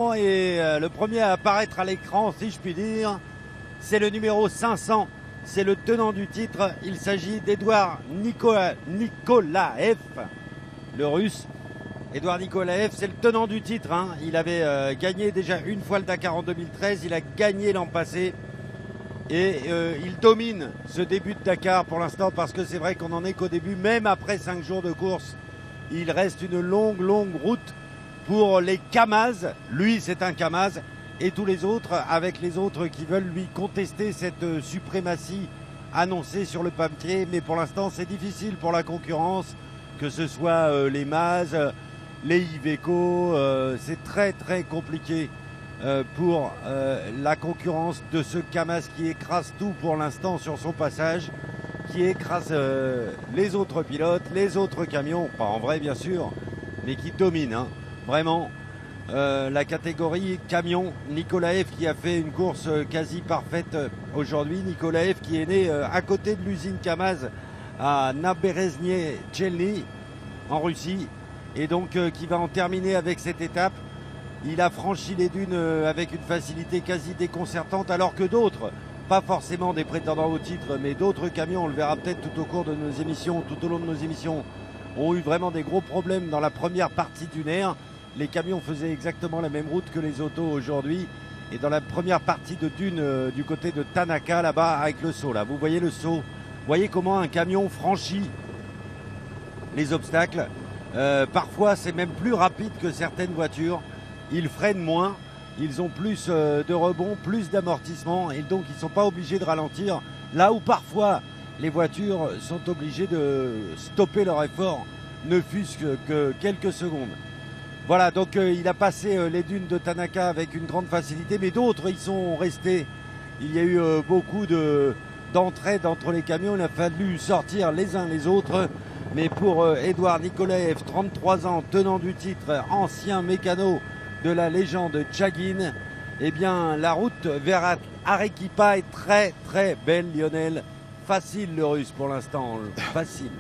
Et le premier à apparaître à l'écran, si je puis dire, c'est le numéro 500. C'est le tenant du titre. Il s'agit d'Edouard Nikolaev, le russe. Edouard Nikolaev, c'est le tenant du titre. Il avait gagné déjà une fois le Dakar en 2013. Il a gagné l'an passé. Et il domine ce début de Dakar pour l'instant parce que c'est vrai qu'on n'en est qu'au début. Même après 5 jours de course, il reste une longue route pour les Kamaz. Lui, c'est un Kamaz. Et tous les autres, avec les autres qui veulent lui contester cette suprématie annoncée sur le papier. Mais pour l'instant, c'est difficile pour la concurrence, que ce soit les Maz, les Iveco. C'est très compliqué pour la concurrence de ce Kamaz qui écrase tout pour l'instant sur son passage, qui écrase les autres pilotes, les autres camions, pas en vrai bien sûr, mais qui domine vraiment la catégorie camion. Nikolaev qui a fait une course quasi parfaite aujourd'hui. Nikolaev qui est né à côté de l'usine Kamaz à Naberezhny-Chelny en Russie et donc qui va en terminer avec cette étape. Il a franchi les dunes avec une facilité quasi déconcertante, alors que d'autres, pas forcément des prétendants au titre, mais d'autres camions, on le verra peut-être tout au cours de nos émissions, tout au long de nos émissions, ont eu vraiment des gros problèmes dans la première partie dunaire. Les camions faisaient exactement la même route que les autos aujourd'hui. Et dans la première partie de dune du côté de Tanaka, là-bas, avec le saut, là, vous voyez le saut. Vous voyez comment un camion franchit les obstacles. Parfois, c'est même plus rapide que certaines voitures. Ils freinent moins, ils ont plus de rebond, plus d'amortissement et donc ils ne sont pas obligés de ralentir. Là où parfois les voitures sont obligées de stopper leur effort, ne fût-ce que quelques secondes. Voilà, donc il a passé les dunes de Tanaka avec une grande facilité, mais d'autres y sont restés. Il y a eu beaucoup d'entraide entre les camions, il a fallu sortir les uns les autres. Mais pour Edouard Nikolaev, 33 ans, tenant du titre, ancien mécano de la légende Tchagin, eh bien la route vers Arequipa est très belle, Lionel. Facile le russe pour l'instant, facile.